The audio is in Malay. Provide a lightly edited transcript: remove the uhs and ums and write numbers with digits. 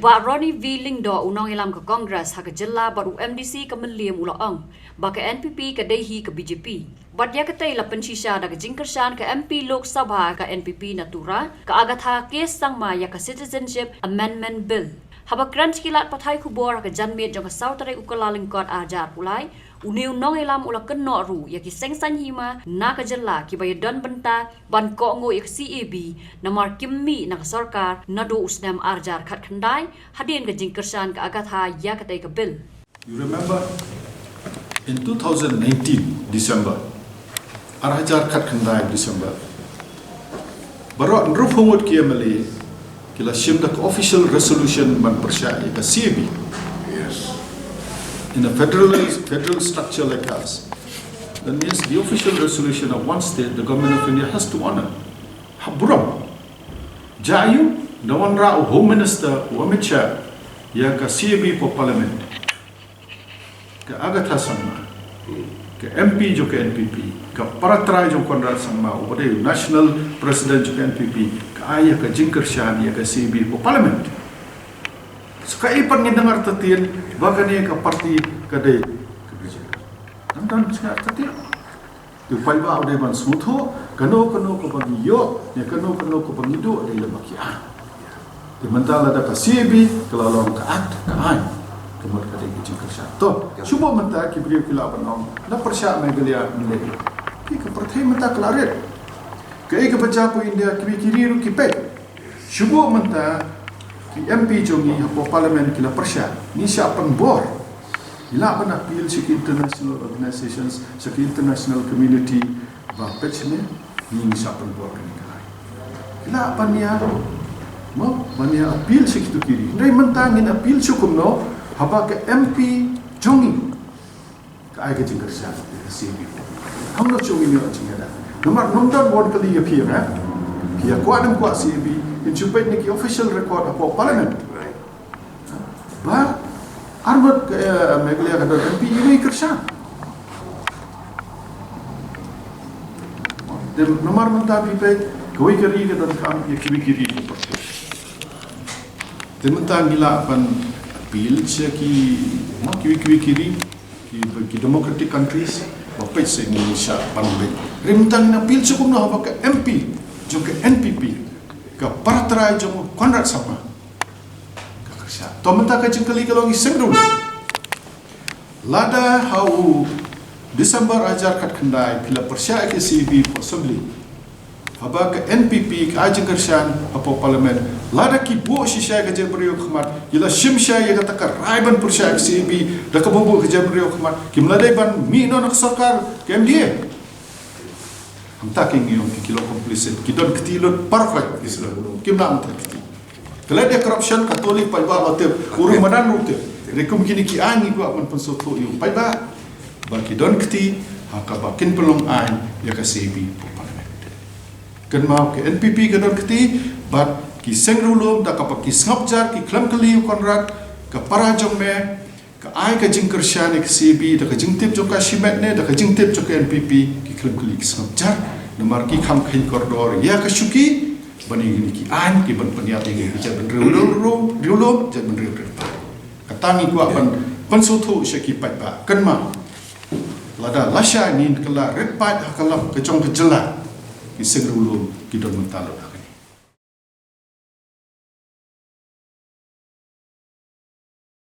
Ba Ronnie Wheeling do unang ilam ke Kongres ha ke jela baru MDC ke meliam ulaang ba ke NPP ke Dehi ke BJP. Bat ya ketai la pensisa da ke jingkersan ke MP Lok Sabha ke NPP Natura ke agatha kes sang ma ya ke Citizenship Amendment Bill. Haba crunch kilat pathai kubor ke janmet jong ke sautare ukalaling kot ajar pulai uniu nong ilam ula keno ru ya ki sengsan hima na ke jela ki bay don benta ban ko ngo ik CAB namar kimmi na ke sarkar na do usnam arjar khat khandai hadin ke jingkersan ke agatha ya ketai ke bill. You remember in 2019 December arhajar khat khandai December barot nrufumut ki amali kila shimda official resolution man persya ka CAB. In a federal structure like us, that means the official resolution of one state, the government of India has to honor. Haburam. Jayu, the one Home Minister, Amit Shah, ya ka CAB for Parliament, ka Agatha Sama, ka MP jo ka NPP, ka Paratrai jo Konrad Sama, ubade National President jo ka NPP, ka aya ka Jinkar Shah ya ka CAB for Parliament. Sekai pengindengar tetian bahkan ia ke parti kedai kebijakan. Nanti sekai tetian. Tu payah ada ban smutho, kano ke pengiyo, ya kano ke pengido ada yang makian. Di mentala ada ke CAB, kalau orang ke act ke an, kemudian kedai kebijakan satu. Cuba mentala kibri kila penong, na persya megalia milih. Ki ke parti mentala kelarit. Ke kebaca India kibri kiri ru kipet. Cuba mentala MP jongi hapo parliament kila persya ni siapan bor ila pan appeal sik international organizations sik international community ba pechne ni siapan bor ni kai ila pan ya mo bania appeal sik tu kiri ndai mentangin appeal sukum no haba ke MP jongi ka ai ke jingkar sya CB hamno jongi ni jingada nomor nomor board kali ya pia ha pia ko adam ko CB Incupai ni official record apa parliament. Ba arbat meglia kata MP ini kerja. Dem nomor mentah pipai koi kiri kata kam ya kibi kiri. Dem mentah gila pan appeal seki mak kibi kiri ki democratic countries bapet se Indonesia panbe. Remtang na appeal cukup na apa ke MP juga NPP. Ka paratrai jom Konrad Sama ka kerja to menta ka jengkali kalau ngi sengru lada hau December ajar kat khandai pila persya ke CB possibly haba ka NPP ka ajeng kersan apa parliament lada ki bo shisha ka jebrio khmat ila shimsha ya ka takar raiban persya ke CB da ka bobo ka jebrio khmat kim ladai ban mi no nak sarkar KMDA taking yung kilo complicit kidon ketilot perfect isla kim nam takti kalau dia corruption katolik pai ba hotel urung madan rute rekum kini ki angi gua man pensoto yung pai ba kidon keti haka bakin pelong an ya ka CB parliament kan mau ke NPP kadon keti bat ki sengrulum da ka ki snapjar ki klam kali Konrad ka parajong me ka ai ka jingker shane ke CB da ka jingtip jo ka shimet ne da ka jingtip jo ka NPP ki klam kali ki snapjar nomor ki kham khai koridor ya ka shuki bani ni ki an ki ban panyat ngi ki ban riulo je ban riu katangi ku apan konsultu shaki pai ba kanma lada lasha ni kala red pat hakalam ke jong ke jela ki segrulo ki don mentalo